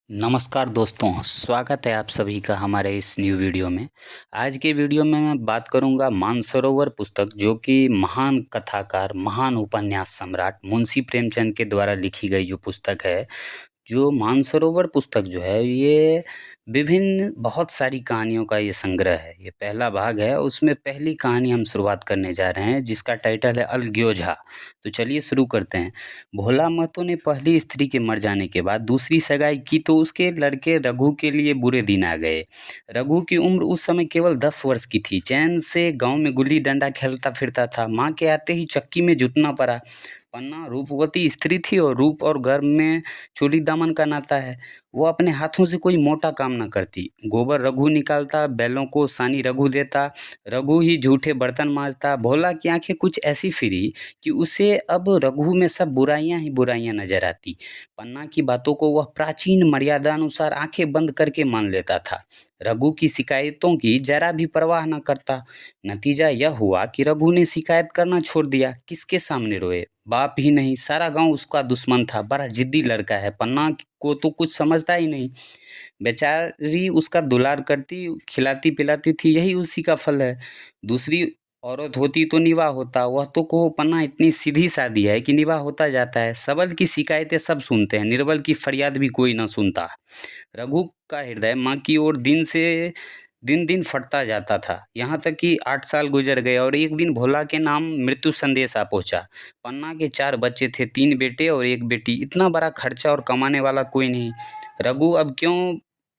नमस्कार दोस्तों, स्वागत है आप सभी का हमारे इस न्यू वीडियो में। आज के वीडियो में मैं बात करूंगा मानसरोवर पुस्तक, जो कि महान कथाकार, महान उपन्यास सम्राट मुंशी प्रेमचंद के द्वारा लिखी गई जो पुस्तक है। जो मानसरोवर पुस्तक जो है, ये विभिन्न बहुत सारी कहानियों का ये संग्रह है। ये पहला भाग है, उसमें पहली कहानी हम शुरुआत करने जा रहे हैं, जिसका टाइटल है अलग्योझा। तो चलिए शुरू करते हैं। भोला महतो ने पहली स्त्री के मर जाने के बाद दूसरी सगाई की, तो उसके लड़के रघु के लिए बुरे दिन आ गए। रघु की उम्र उस समय केवल 10 वर्ष की थी। चैन से गांव में गुल्ली डंडा खेलता फिरता था। माँ के आते ही चक्की में जुटना पड़ा। पन्ना रूपवती स्त्री थी और रूप और गर्भ में चोली दामन का नाता है। वो अपने हाथों से कोई मोटा काम न करती। गोबर रघु निकालता, बैलों को सानी रघु देता, रघु ही झूठे बर्तन मांजता। भोला की आंखें कुछ ऐसी फिरी कि उसे अब रघु में सब बुराइयां ही बुराइयां नजर आती। पन्ना की बातों को वह प्राचीन मर्यादा अनुसार आंखें बंद करके मान लेता था। रघु की शिकायतों की जरा भी परवाह न करता। नतीजा यह हुआ कि रघु ने शिकायत करना छोड़ दिया। किसके सामने रोए? बाप ही नहीं, सारा गांव उसका दुश्मन था। बड़ा जिद्दी लड़का है, पन्ना को तो कुछ समझता ही नहीं। बेचारी उसका दुलार करती, खिलाती पिलाती थी, यही उसी का फल है। दूसरी औरत होती तो निवाह होता। वह तो कहो पन्ना इतनी सीधी सादी है कि निवाह होता जाता है। सबल की शिकायतें सब सुनते हैं, निर्बल की फरियाद भी कोई ना सुनता। रघु का हृदय माँ की ओर दिन दिन फटता जाता था। यहाँ तक कि 8 साल गुजर गए और एक दिन भोला के नाम मृत्यु संदेश आ पहुंचा। पन्ना के 4 बच्चे थे, 3 बेटे और 1 बेटी। इतना बड़ा खर्चा और कमाने वाला कोई नहीं। रघु अब क्यों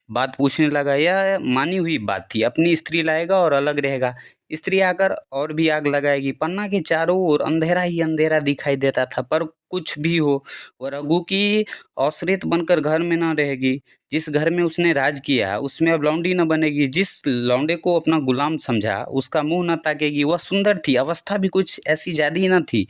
बात पूछने लगा? यह मानी हुई बात थी, अपनी स्त्री लाएगा और अलग रहेगा। स्त्री आकर और भी आग लगाएगी। पन्ना के चारों ओर अंधेरा ही अंधेरा दिखाई देता था। पर कुछ भी हो, वह रघु की औसरित बनकर घर में न रहेगी। जिस घर में उसने राज किया, उसमें अब लौंडी न बनेगी। जिस लौंडे को अपना गुलाम समझा, उसका मुंह न ताकेगी। वह सुंदर थी, अवस्था भी कुछ ऐसी ज्यादा ही न थी।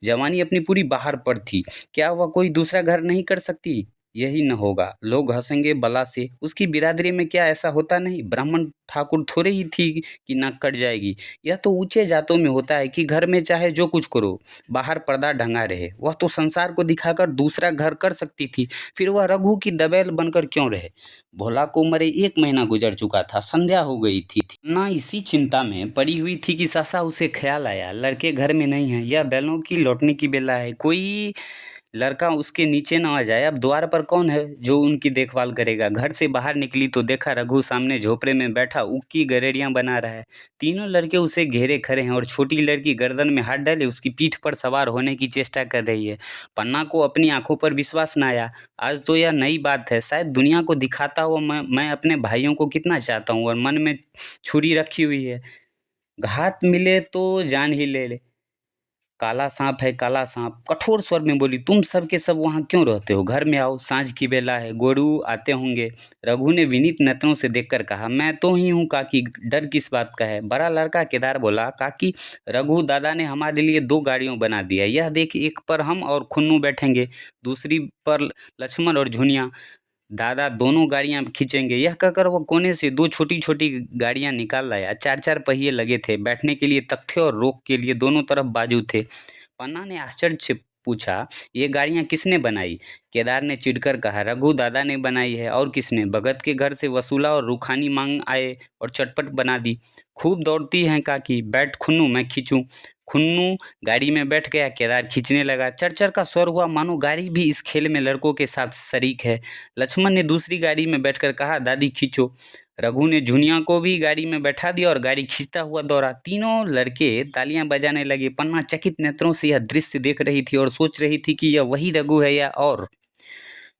जवानी अपनी पूरी बाहर पर थी। क्या वह कोई दूसरा घर नहीं कर सकती? यही न होगा, लोग हंसेंगे बला से। उसकी बिरादरी में क्या ऐसा होता नहीं? ब्राह्मण ठाकुर थोड़े ही थी कि नाक कट जाएगी। यह तो ऊंचे जातों में होता है कि घर में चाहे जो कुछ करो, बाहर पर्दा ढंगा रहे। वह तो संसार को दिखाकर दूसरा घर कर सकती थी। फिर वह रघु की दबेल बनकर क्यों रहे? भोला को मरे 1 महीना गुजर चुका था, संध्या हो गई थी ना। इसी चिंता में पड़ी हुई थी कि सहसा उसे ख्याल आया, लड़के घर में नहीं है। यह बैलों की लौटने की बेला है। कोई लड़का उसके नीचे न आ जाए। अब द्वार पर कौन है जो उनकी देखभाल करेगा? घर से बाहर निकली तो देखा रघु सामने झोपड़े में बैठा उक्की गरेड़ियां बना रहा है। तीनों लड़के उसे घेरे खड़े हैं और छोटी लड़की गर्दन में हाथ डाले उसकी पीठ पर सवार होने की चेष्टा कर रही है। पन्ना को अपनी आंखों पर विश्वास न आया। आज तो यह नई बात है। शायद दुनिया को दिखाता हुआ मैं अपने भाइयों को कितना चाहता हूँ और मन में छुरी रखी हुई है। घात मिले तो जान ही ले ले। काला सांप है, काला सांप। कठोर स्वर में बोली, तुम सब के सब वहां क्यों रहते हो? घर में आओ, सांझ की बेला है, गोरू आते होंगे। रघु ने विनीत नेत्रों से देखकर कहा, मैं तो ही हूँ काकी, डर किस बात का है? बड़ा लड़का केदार बोला, काकी, रघु दादा ने हमारे लिए 2 गाड़ियों बना दिया। यह देख, एक पर हम और खुन्नू बैठेंगे, दूसरी पर लक्ष्मण और झुनिया। दादा दोनों गाड़ियां खींचेंगे। यह कहकर वो कोने से 2 छोटी छोटी गाड़ियां निकाल लाया। 4 4 पहिए लगे थे, बैठने के लिए तख्ते और रोक के लिए दोनों तरफ बाजू थे। पन्ना ने आश्चर्य से पूछा, ये गाड़ियां किसने बनाई? केदार ने चिढ़कर कहा, रघु दादा ने बनाई है, और किसने? भगत के घर से वसूला और रूखानी मांग आए और चटपट बना दी। खूब दौड़ती हैं काकी, बैठ खुन्नू, मैं खींचूं। खुन्नू गाड़ी में बैठ गया। केदार खींचने लगा। चरचर का स्वर हुआ, मानो गाड़ी भी इस खेल में लड़कों के साथ शरीक है। लक्ष्मण ने दूसरी गाड़ी में बैठकर कहा, दादी खींचो। रघु ने झुनिया को भी गाड़ी में बैठा दिया और गाड़ी खींचता हुआ दौड़ा। तीनों लड़के तालियां बजाने लगे। पन्ना चकित नेत्रों से यह दृश्य देख रही थी और सोच रही थी कि यह वही रघु है या और।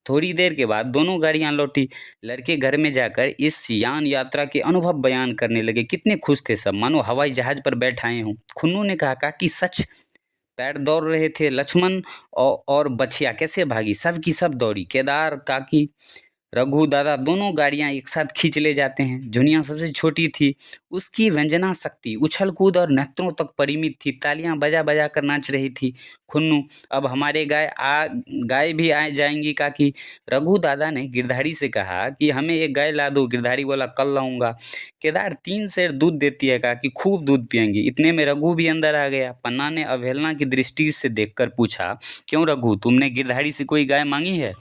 थोड़ी देर के बाद दोनों गाड़ियां लौटी। लड़के घर में जाकर इस यान यात्रा के अनुभव बयान करने लगे। कितने खुश थे सब, मानो हवाई जहाज पर बैठ आए हों। खुन्नू ने कहा, काकी सच पैर दौड़ रहे थे। लक्ष्मण और बछिया कैसे भागी? सब की सब दौड़ी। केदार, काकी, रघु दादा दोनों गाड़ियां एक साथ खींच ले जाते हैं। जुनिया सबसे छोटी थी। उसकी व्यंजना शक्ति उछल कूद और नेत्रों तक परिमित थी। तालियां बजा बजा कर नाच रही थी। खुन्नू, अब हमारे गाय भी आ जाएंगी काकी। रघु दादा ने गिरधारी से कहा कि हमें एक गाय ला दो। गिरधारी बोला, कल लाऊंगा। केदार 3 सेर दूध देती है काकी, खूब दूध पियेंगी। इतने में रघु भी अंदर आ गया। पन्ना ने अवहेलना की दृष्टि से देखकर पूछा, क्यों रघु, तुमने गिरधारी से कोई गाय मांगी है?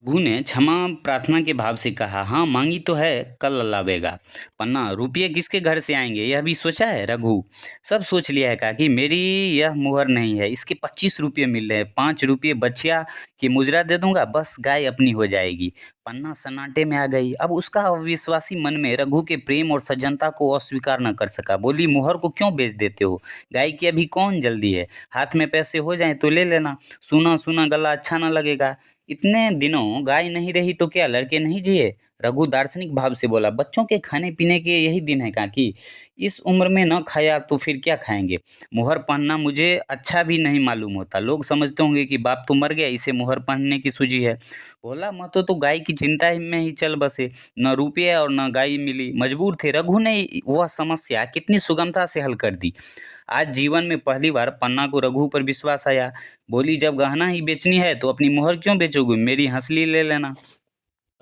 रघु ने क्षमा प्रार्थना के भाव से कहा, हाँ मांगी तो है, कल लावेगा। पन्ना, रुपये किसके घर से आएंगे यह भी सोचा है? रघु, सब सोच लिया है काकी, मेरी यह मुहर नहीं है, इसके 25 रुपये मिल रहे हैं, 5 रुपये बचिया की मुजरा दे दूंगा, बस गाय अपनी हो जाएगी। पन्ना सन्नाटे में आ गई। अब उसका अविश्वासी मन में रघु के प्रेम और सज्जनता को अस्वीकार न कर सका। बोली, मुहर को क्यों बेच देते हो? गाय की अभी कौन जल्दी है, हाथ में पैसे हो जाएं तो ले लेना, सुना सुना गला अच्छा न लगेगा। इतने दिनों गाय नहीं रही तो क्या लड़के नहीं जिए? रघु दार्शनिक भाव से बोला, बच्चों के खाने पीने के यही दिन है काकी, इस उम्र में न खाया तो फिर क्या खाएंगे? मुहर पहनना मुझे अच्छा भी नहीं मालूम होता, लोग समझते होंगे कि बाप तो मर गया, इसे मुहर पहनने की सूझी है। बोला, मत तो गाय की चिंता में ही चल बसे, न रुपये और न गाय मिली, मजबूर थे। रघु ने वह समस्या कितनी सुगमता से हल कर दी। आज जीवन में पहली बार पन्ना को रघु पर विश्वास आया। बोली, जब गहना ही बेचनी है तो अपनी मुहर क्यों बेचोगे, मेरी हंसली ले लेना।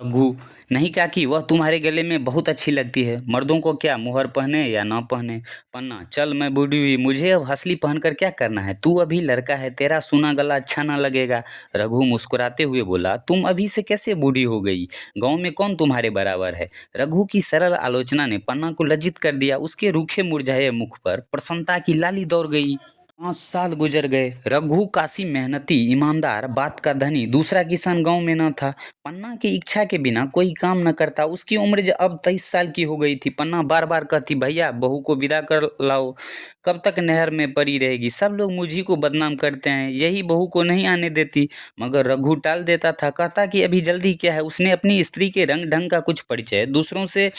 रघु, नहीं काकी, वह तुम्हारे गले में बहुत अच्छी लगती है, मर्दों को क्या मुहर पहने या ना पहने। पन्ना, चल मैं बूढ़ी हुई, मुझे अब हंसली पहनकर क्या करना है, तू अभी लड़का है, तेरा सूना गला अच्छा ना लगेगा। रघु मुस्कुराते हुए बोला, तुम अभी से कैसे बूढ़ी हो गई, गांव में कौन तुम्हारे बराबर है? रघु की सरल आलोचना ने पन्ना को लज्जित कर दिया। उसके रूखे मुरझाए मुख पर प्रसन्नता की लाली दौड़ गई। 5 साल गुजर गए। रघु काशी मेहनती, ईमानदार, बात का धनी, दूसरा किसान गांव में न था। पन्ना की इच्छा के बिना कोई काम न करता। उसकी उम्र अब 23 साल की हो गई थी। पन्ना बार बार कहती, भैया बहू को विदा कर लाओ, कब तक नहर में पड़ी रहेगी, सब लोग मुझी को बदनाम करते हैं, यही बहू को नहीं आने देती। मगर रघु टाल देता था, कहता कि अभी जल्दी क्या है, उसने अपनी स्त्री के रंग ढंग का कुछ परिचय दूसरों से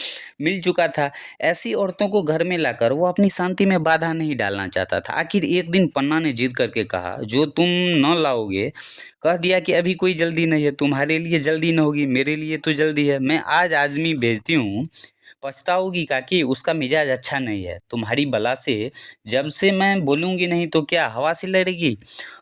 मिल चुका था। ऐसी औरतों को घर में लाकर वो अपनी शांति में बाधा नहीं डालना चाहता था। आखिर एक दिन पन्ना ने जिद करके कहा, जो तुम न लाओगे, कह दिया कि अभी कोई जल्दी नहीं है, तुम्हारे लिए जल्दी न होगी, मेरे लिए तो जल्दी है। मैं आज आदमी भेजती हूँ, पछताओगी काकी, उसका मिजाज अच्छा नहीं है। तुम्हारी बला से जब से मैं बोलूँगी नहीं तो क्या हवा से लड़ेगी,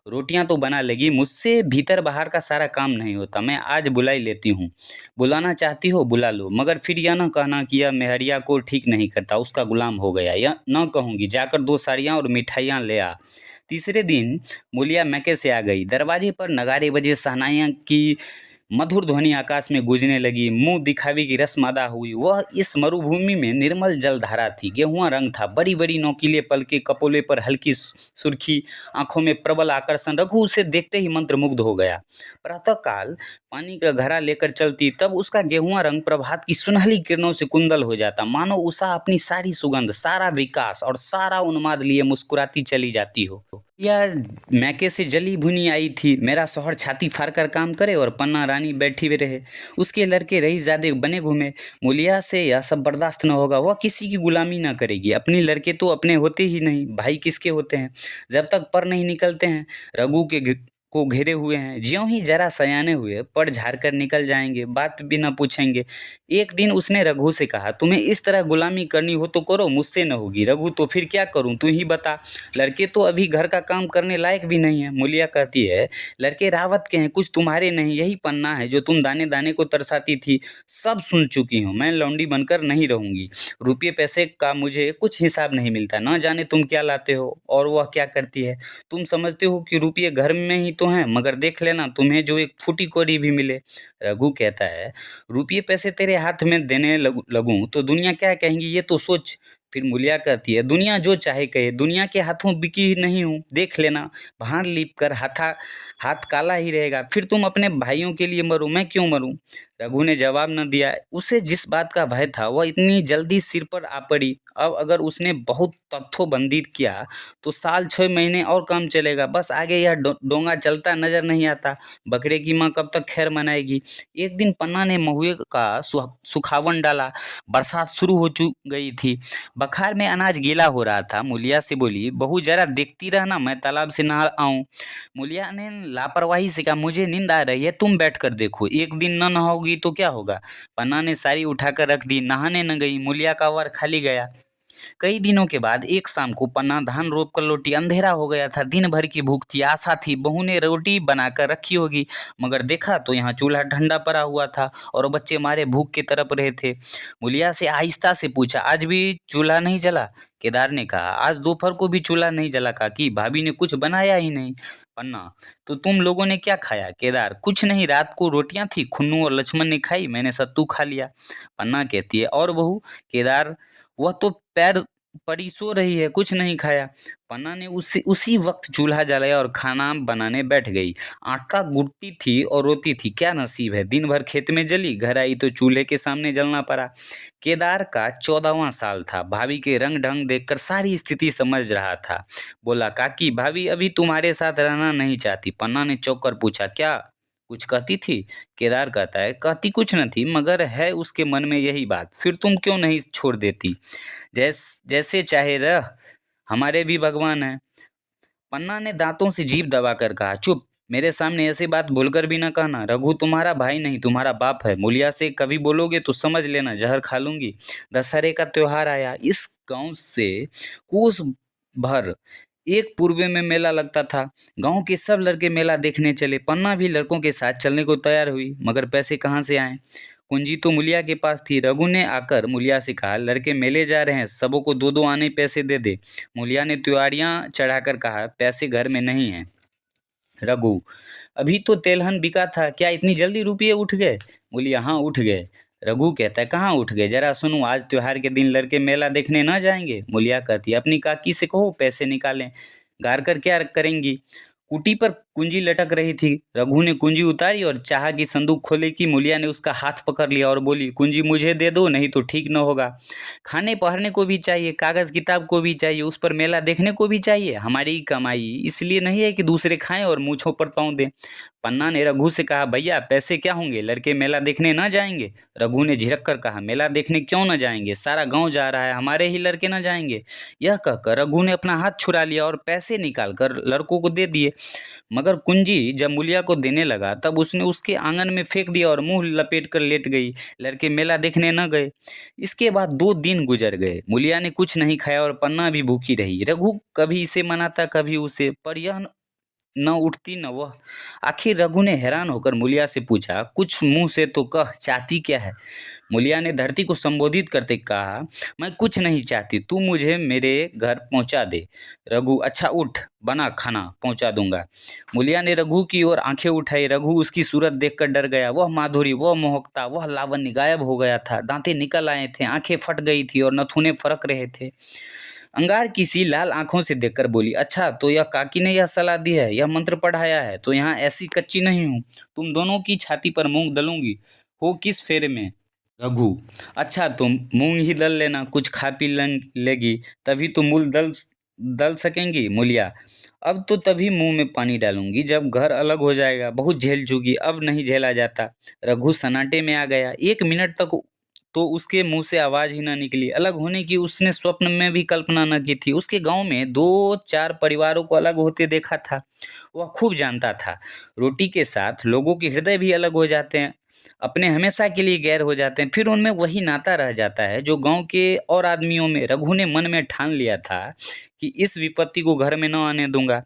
रोटियां तो बना लेगी, मुझसे भीतर बाहर का सारा काम नहीं होता। मैं आज बुला ही लेती हूँ, बुलाना चाहती हो बुला लो, मगर फिर यह न कहना कि यह मेहरिया को ठीक नहीं करता, उसका गुलाम हो गया। यह न कहूँगी, जाकर 2 साड़ियाँ और मिठाइयाँ ले आ। तीसरे दिन मूलिया मैके से आ गई। दरवाजे पर नगारे बजे, शहनाइयाँ की मधुर ध्वनि आकाश में गूंजने लगी। मुंह दिखावे की रस्म अदा हुई। वह इस मरुभूमि में निर्मल जलधारा थी। गेहुआ रंग था, बड़ी बड़ी नोकीले पलके, कपोले पर हल्की सुर्खी, आंखों में प्रबल आकर्षण। रघु उसे देखते ही मंत्रमुग्ध हो गया। प्रातःकाल पानी का घड़ा लेकर चलती, तब उसका गेहुआ रंग प्रभात की सुनहली किरणों से कुंदल हो जाता। मानो उषा अपनी सारी सुगंध, सारा विकास और सारा उन्माद लिए मुस्कुराती चली जाती हो। यह मैके से जली भुनी आई थी। मेरा शौहर छाती फाड़ कर काम करे और पन्ना रानी बैठी हुए रहे, उसके लड़के रईसजादे बने घूमे। मूलिया से यह सब बर्दाश्त न होगा। वह किसी की गुलामी न करेगी। अपने लड़के तो अपने होते ही नहीं, भाई किसके होते हैं, जब तक पर नहीं निकलते हैं। रघु के को घेरे हुए हैं। ज्यों ही जरा सयाने हुए, पड़ झाड़ कर निकल जाएंगे, बात भी न पूछेंगे। एक दिन उसने रघु से कहा, तुम्हें इस तरह गुलामी करनी हो तो करो, मुझसे न होगी। रघु, तो फिर क्या करूं, तू ही बता। लड़के तो अभी घर का काम करने लायक भी नहीं है। मूलिया कहती है, लड़के रावत के हैं, कुछ तुम्हारे नहीं। यही पन्ना है जो तुम दाने दाने को तरसाती थी। सब सुन चुकी हूँ। मैं लौंडी बनकर नहीं रहूंगी। रुपये पैसे का मुझे कुछ हिसाब नहीं मिलता। न जाने तुम क्या लाते हो और वह क्या करती है। तुम समझते हो कि रुपये घर में ही तो हैं, मगर देख लेना तुम्हें जो एक फूटी कौड़ी भी मिले। रघु कहता है, रुपये पैसे तेरे हाथ में देने लगूं तो दुनिया क्या कहेंगी, ये तो सोच। फिर मूलिया कहती है, दुनिया जो चाहे कहे, दुनिया के हाथों बिकी ही नहीं हूँ, देख लेना। भार लीप कर हाथ काला ही रहेगा। फिर तुम अपने भाइयों के लिए मरो, मैं क्यों मरूं? रघु ने जवाब न दिया। उसे जिस बात का भय था वह इतनी जल्दी सिर पर आ पड़ी। अब अगर उसने बहुत तथ्योबंदी किया तो साल 6 महीने और काम चलेगा। बस आगे यह डोंगा चलता नजर नहीं आता। बकरे की माँ कब तक खैर मनाएगी। एक दिन पन्ना ने महुए का सुखावन डाला। बरसात शुरू हो गई थी। बखार में अनाज गीला हो रहा था। मूलिया से बोली, बहू जरा देखती रहना, मैं तालाब से नहा आऊं। मूलिया ने लापरवाही से कहा, मुझे नींद आ रही है, तुम बैठ कर देखो, एक दिन न नहाओगी तो क्या होगा। पन्ना ने साड़ी उठाकर रख दी, नहाने न गई। मूलिया का वर खाली गया। कई दिनों के बाद एक शाम को पन्ना धान रोप कर लौटी। अंधेरा हो गया था। दिन भर की भूख थी। आशा थी बहू ने रोटी बनाकर रखी होगी, मगर देखा तो यहाँ चूल्हा ठंडा पड़ा हुआ था और बच्चे मारे भूख के तरफ रहे थे। मुलिया से आहिस्ता से पूछा, आज भी चूल्हा नहीं जला? केदार ने कहा, आज दोपहर को भी चूल्हा नहीं जला काकी, भाभी ने कुछ बनाया ही नहीं। पन्ना, तो तुम लोगों ने क्या खाया? केदार, कुछ नहीं, रात को रोटियां थी, खुन्नू और लक्ष्मण ने खाई, मैंने सत्तू खा लिया। पन्ना कहती है, और बहू? केदार, वह तो पैर पड़ी सो रही है, कुछ नहीं खाया। पन्ना ने उसी उसी वक्त चूल्हा जलाया और खाना बनाने बैठ गई। आटा गूंथती थी और रोती थी, क्या नसीब है, दिन भर खेत में जली, घर आई तो चूल्हे के सामने जलना पड़ा। केदार का 14वां साल था। भाभी के रंग ढंग देखकर सारी स्थिति समझ रहा था। बोला, काकी, भाभी अभी तुम्हारे साथ रहना नहीं चाहती। पन्ना ने चौंक कर पूछा, क्या कुछ कहती थी? केदार कहता है, कहती कुछ न थी, मगर है उसके मन में यही बात। फिर तुम क्यों नहीं छोड़ देती? जैसे चाहे रह, हमारे भी भगवान है। पन्ना ने दांतों से जीभ दबाकर कहा, चुप, मेरे सामने ऐसी बात बोलकर भी न कहना। रघु तुम्हारा भाई नहीं, तुम्हारा बाप है। मूलिया से कभी बोलोगे तो समझ लेना, जहर खा लूंगी। दशहरे का त्योहार आया। इस गांव से कोस भर एक पूर्वे में मेला लगता था। गांव के सब लड़के मेला देखने चले। पन्ना भी लड़कों के साथ चलने को तैयार हुई, मगर पैसे कहाँ से आए? कुंजी तो मुलिया के पास थी। रघु ने आकर मुलिया से कहा, लड़के मेले जा रहे हैं, सबों को दो दो आने पैसे दे दे। मुलिया ने त्योहारियां चढ़ाकर कहा, पैसे घर में नहीं हैं। रघु, अभी तो तेलहन बिका था, क्या इतनी जल्दी रुपये उठ गए? बोली, हाँ उठ गए। रघु कहता है, कहाँ उठ गए, जरा सुनो, आज त्योहार के दिन लड़के मेला देखने ना जाएंगे? मुलिया कहती है, अपनी काकी से कहो पैसे निकालें। गार कर क्या करेंगी? कुटी पर कुंजी लटक रही थी। रघु ने कुंजी उतारी और चाहा कि संदूक खोले कि मुलिया ने उसका हाथ पकड़ लिया और बोली, कुंजी मुझे दे दो, नहीं तो ठीक न होगा। खाने पहनने को भी चाहिए, कागज किताब को भी चाहिए, उस पर मेला देखने को भी चाहिए। हमारी कमाई इसलिए नहीं है कि दूसरे खाएं और मूछों पर ताव दें। पन्ना ने रघु से कहा, भैया पैसे क्या होंगे, लड़के मेला देखने ना जाएंगे? रघु ने झिड़क कर कहा, मेला देखने क्यों न जाएंगे, सारा गांव जा रहा है, हमारे ही लड़के न जाएंगे? यह कहकर रघु ने अपना हाथ छुड़ा लिया और पैसे निकाल कर लड़कों को दे दिए। मगर कुंजी जब मुलिया को देने लगा तब उसने उसके आंगन में फेंक दिया और मुंह लपेट कर लेट गई। लड़के मेला देखने न गए। इसके बाद 2 दिन गुजर गए। मुलिया ने कुछ नहीं खाया और पन्ना भी भूखी रही। रघु कभी इसे मनाता कभी उसे, पर यह न उठती न वह। आखिर रघु ने हैरान होकर मुलिया से पूछा, कुछ मुंह से तो कह, चाहती क्या है? मुलिया ने धरती को संबोधित करते कहा, मैं कुछ नहीं चाहती, तू मुझे मेरे घर पहुंचा दे। रघु, अच्छा उठ, बना खाना पहुंचा दूंगा। मुलिया ने रघु की ओर आंखें उठाई। रघु उसकी सूरत देखकर डर गया। वह माधुरी, वह मोहकता, वह लावण्य गायब हो गया था। दांतें निकल आए थे, आंखें फट गई थी और नथुने फरक रहे थे। अंगार किसी लाल आंखों से देखकर बोली, अच्छा तो यह काकी ने यह सलाह दी है, यह मंत्र पढ़ाया है, तो यहाँ ऐसी कच्ची नहीं हूँ, तुम दोनों की छाती पर मूंग दलूंगी। हो किस फेरे में? रघु, अच्छा तुम मूंग ही दल लेना, कुछ खा पी लेगी, तभी तो मूल दल दल सकेंगी। मूलिया, अब तो तभी मुंह में पानी डालूंगी जब घर अलग हो जाएगा, बहुत झेल चुकी, अब नहीं झेला जाता। रघु सन्नाटे में आ गया। 1 मिनट तक तो उसके मुंह से आवाज ही ना निकली। अलग होने की उसने स्वप्न में भी कल्पना न की थी। उसके गांव में 2-4 परिवारों को अलग होते देखा था। वह खूब जानता था, रोटी के साथ लोगों के हृदय भी अलग हो जाते हैं, अपने हमेशा के लिए गैर हो जाते हैं, फिर उनमें वही नाता रह जाता है जो गांव के और आदमियों में। रघु ने मन में ठान लिया था कि इस विपत्ति को घर में न आने दूंगा,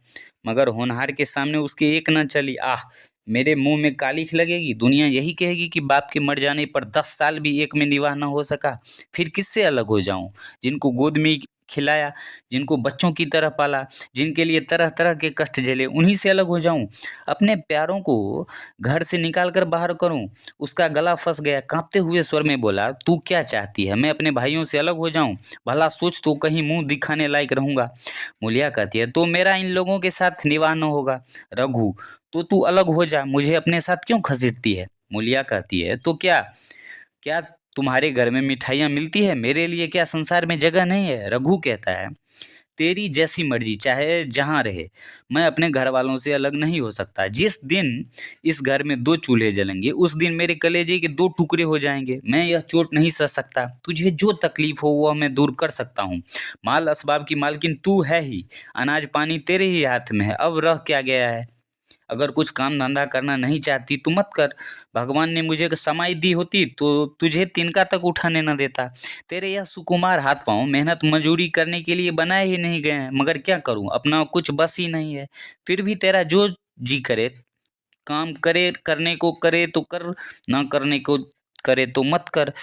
मगर होनहार के सामने उसके एक न चली। आह, मेरे मुंह में कालिख लगेगी, दुनिया यही कहेगी कि बाप के मर जाने पर 10 साल भी एक में निवाह न हो सका। फिर किससे अलग हो जाऊं, जिनको गोद में खिलाया, जिनको बच्चों की तरह पाला, जिनके लिए तरह तरह के कष्ट झेले, उन्हीं से अलग हो जाऊं? अपने प्यारों को घर से निकाल कर बाहर करूं? उसका गला फंस गया। कांपते हुए स्वर में बोला, तू क्या चाहती है, मैं अपने भाइयों से अलग हो जाऊं? भला सोच, तो कहीं मुंह दिखाने लायक रहूंगा। मूलिया कहती है, तो मेरा इन लोगों के साथ निवाह न होगा। रघु, तो तू अलग हो जा, मुझे अपने साथ क्यों घसीटती है? मूलिया कहती है, तो क्या क्या तुम्हारे घर में मिठाइयाँ मिलती है, मेरे लिए क्या संसार में जगह नहीं है? रघु कहता है, तेरी जैसी मर्जी, चाहे जहाँ रहे, मैं अपने घर वालों से अलग नहीं हो सकता। जिस दिन इस घर में 2 चूल्हे जलेंगे उस दिन मेरे कलेजे के 2 टुकड़े हो जाएंगे। मैं यह चोट नहीं सह सकता। तुझे जो तकलीफ हो वह मैं दूर कर सकता हूँ। माल असबाब की मालकिन तू है ही, अनाज पानी तेरे ही हाथ में है, अब रह क्या गया है? अगर कुछ काम धंधा करना नहीं चाहती तो मत कर। भगवान ने मुझे समाई दी होती तो तुझे तिनका तक उठाने न देता। तेरे यह सुकुमार हाथ पांव मेहनत मजूरी करने के लिए बनाए ही नहीं गए हैं, मगर क्या करूं, अपना कुछ बस ही नहीं है। फिर भी तेरा जो जी करे काम करे, करने को करे तो कर, ना करने को करे तो मत कर।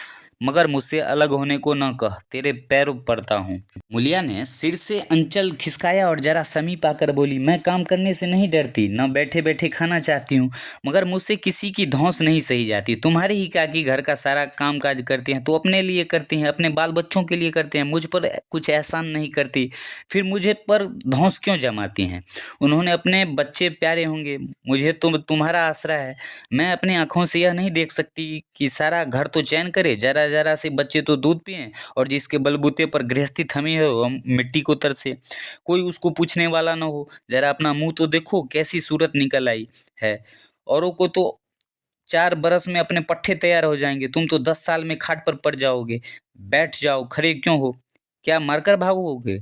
मगर मुझसे अलग होने को न कह, तेरे पैर पड़ता हूँ। मूलिया ने सिर से अंचल खिसकाया और जरा समीप आकर बोली, मैं काम करने से नहीं डरती, न बैठे बैठे खाना चाहती हूँ, मगर मुझसे किसी की धौंस नहीं सही जाती। तुम्हारे ही काकी घर का सारा काम काज करती हैं तो अपने लिए करती हैं, अपने बाल बच्चों के लिए करते हैं, मुझ पर कुछ एहसान नहीं करती, फिर मुझे पर धौंस क्यों जमाती हैं? उन्होंने अपने बच्चे प्यारे होंगे, मुझे तो तुम्हारा आसरा है। मैं अपनी आंखों से यह नहीं देख सकती कि सारा घर तो चैन करे, जरा जरा से बच्चे तो दूध पिएं, और जिसके बलबूते पर गृहस्थी थमी है वो मिट्टी को तरसे, कोई उसको पूछने वाला न हो। जरा अपना मुंह तो देखो, कैसी सूरत निकल आई है। औरों को तो 4 बरस में अपने पट्टे तैयार हो जाएंगे, तुम तो 10 साल में खाट पर पड़ जाओगे। बैठ जाओ, खड़े क्यों हो? क्या मारकर भागोगे?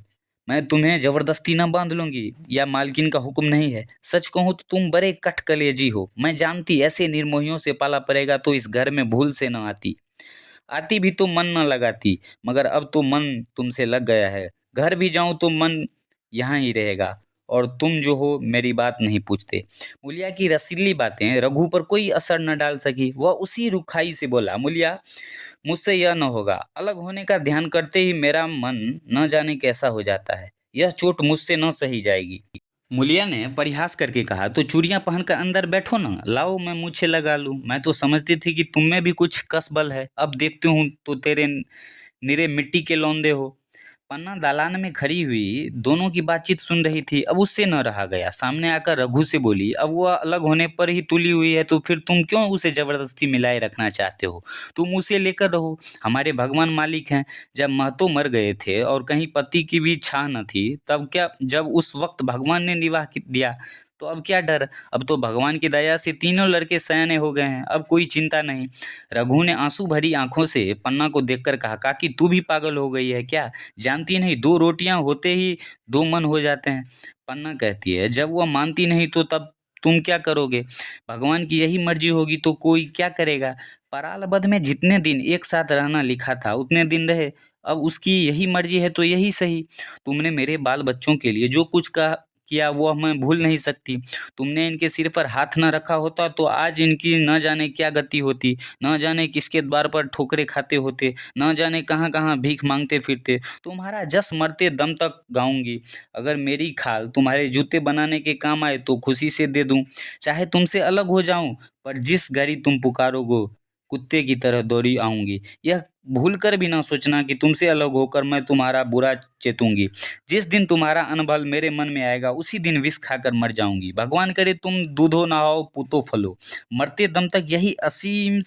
मैं तुम्हें जबरदस्ती न बांध लूंगी, या मालकिन का हुक्म नहीं है। सच कहूँ तो तुम बड़े कटकलेजी हो। मैं जानती ऐसे निर्मोहियों से पाला पड़ेगा तो इस घर में भूल से न आती। आती भी तो मन न लगाती, मगर अब तो मन तुमसे लग गया है। घर भी जाऊं तो मन यहाँ ही रहेगा, और तुम जो हो मेरी बात नहीं पूछते। मूलिया की रसीली बातें रघु पर कोई असर न डाल सकी। वह उसी रुखाई से बोला, मूलिया, मुझसे यह न होगा। अलग होने का ध्यान करते ही मेरा मन न जाने कैसा हो जाता है। यह चोट मुझसे न सही जाएगी। मूलिया ने परिहास करके कहा, तो चूड़ियां पहनकर अंदर बैठो ना, लाओ मैं मूछें लगा लूं। मैं तो समझती थी कि तुम में भी कुछ कस बल है, अब देखती हूँ तो तेरे निरे मिट्टी के लौंदे हो। पन्ना दालान में खड़ी हुई दोनों की बातचीत सुन रही थी। अब उससे न रहा गया, सामने आकर रघु से बोली, अब वह अलग होने पर ही तुली हुई है तो फिर तुम क्यों उसे जबरदस्ती मिलाए रखना चाहते हो? तुम उसे लेकर रहो, हमारे भगवान मालिक हैं। जब महतो मर गए थे और कहीं पति की भी छाह न थी, तब क्या, जब उस वक्त भगवान ने निवाह दिया तो अब क्या डर? अब तो भगवान की दया से तीनों लड़के सयाने हो गए हैं, अब कोई चिंता नहीं। रघु ने आंसू भरी आंखों से पन्ना को देखकर कहा, काकी तू भी पागल हो गई है क्या? जानती नहीं, 2 रोटियां होते ही 2 मन हो जाते हैं। पन्ना कहती है, जब वह मानती नहीं तो तब तुम क्या करोगे? भगवान की यही मर्जी होगी तो कोई क्या करेगा? परालबद्ध में जितने दिन एक साथ रहना लिखा था उतने दिन रहे, अब उसकी यही मर्जी है तो यही सही। तुमने मेरे बाल बच्चों के लिए जो कुछ कहा किया वो मैं भूल नहीं सकती। तुमने इनके सिर पर हाथ न रखा होता तो आज इनकी न जाने क्या गति होती, न जाने किसके द्वार पर ठोकरे खाते होते, न जाने कहाँ कहाँ भीख मांगते फिरते। तुम्हारा जस मरते दम तक गाऊंगी। अगर मेरी खाल तुम्हारे जूते बनाने के काम आए तो खुशी से दे दूं, चाहे तुमसे अलग हो जाऊं, पर जिस घड़ी तुम पुकारोगे कुत्ते की तरह दौड़ी आऊंगी। यह भूल कर भी ना सोचना कि तुमसे अलग होकर मैं तुम्हारा बुरा चेतूंगी। जिस दिन तुम्हारा अनबल मेरे मन में आएगा उसी दिन विष खाकर मर जाऊंगी। भगवान करे तुम दूधो नहाओ पूतो फलो। मरते दम तक यही असीम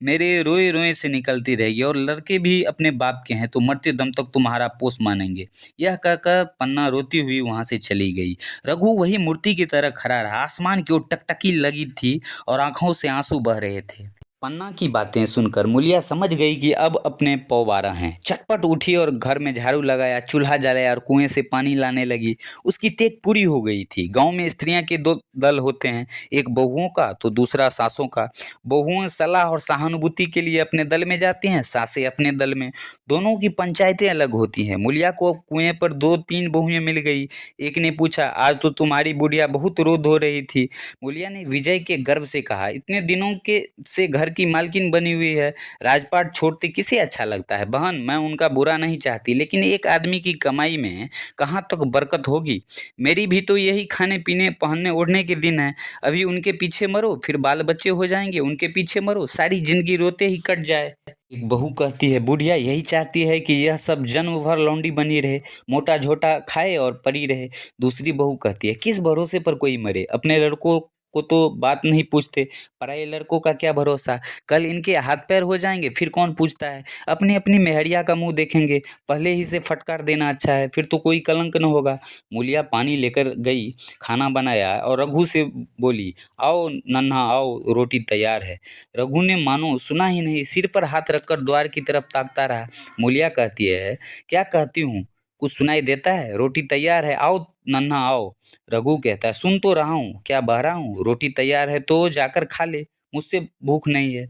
मेरे रोए रोए से निकलती रहेगी, और लड़के भी अपने बाप के हैं तो मरते दम तक तुम्हारा पोष मानेंगे। यह कहकर पन्ना रोती हुई वहां से चली गई। रघु वही मूर्ति की तरह खड़ा रहा। आसमान की ओर टकटकी लगी थी और आंखों से आंसू बह रहे थे। पन्ना की बातें सुनकर मूलिया समझ गई कि अब अपने पौबारा हैं। चटपट उठी और घर में झाड़ू लगाया, चूल्हा जलाया और कुएं से पानी लाने लगी। उसकी टेक पूरी हो गई थी। गांव में स्त्रियां के 2 दल होते हैं, एक बहुओं का तो दूसरा सासों का। बहुएं सलाह और सहानुभूति के लिए अपने दल में जाती हैं, सासें अपने दल में। दोनों की पंचायतें अलग होती हैं। मूलिया को अब कुएं पर 2-3 बहुएं मिल गई। एक ने पूछा, आज तो तुम्हारी बुढ़िया बहुत रो धो रही थी। मूलिया ने विजय के गर्व से कहा, इतने दिनों के से घर की मालकिन बनी हुई है, राजपाट छोड़ते किसे अच्छा लगता है? बहन, मैं उनका बुरा नहीं चाहती, लेकिन एक आदमी की कमाई में कहाँ तक बरकत होगी? मेरी भी तो यही खाने पीने पहनने ओढ़ने के दिन है। अभी उनके पीछे मरो, फिर बाल बच्चे हो जाएंगे, उनके पीछे मरो, सारी जिंदगी रोते ही कट जाए। एक बहू कहती है, बुढ़िया यही चाहती है कि यह सब जन्म भर लौंडी बनी रहे, मोटा झोटा खाए और पड़ी रहे। दूसरी बहू कहती है, किस भरोसे पर कोई मरे? अपने लड़कों को तो बात नहीं पूछते, पराये लड़कों का क्या भरोसा? कल इनके हाथ पैर हो जाएंगे, फिर कौन पूछता है? अपनी अपनी मेहरिया का मुंह देखेंगे, पहले ही से फटकार देना अच्छा है, फिर तो कोई कलंक न होगा। मूलिया पानी लेकर गई, खाना बनाया और रघु से बोली, आओ नन्हा आओ, रोटी तैयार है। रघु ने मानो सुना ही नहीं, सिर पर हाथ रखकर द्वार की तरफ ताकता रहा। मूलिया कहती है, क्या कहती हूँ, कुछ सुनाई देता है? रोटी तैयार है, आओ नन्हा आओ। रघु कहता है, सुन तो रहा हूँ, क्या बह रहा हूँ? रोटी तैयार है तो जाकर खा ले, मुझसे भूख नहीं है।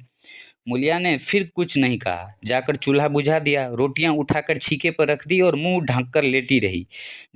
मूलिया ने फिर कुछ नहीं कहा, जाकर चूल्हा बुझा दिया, रोटियां उठाकर छीके पर रख दी और मुंह ढक कर लेटी रही।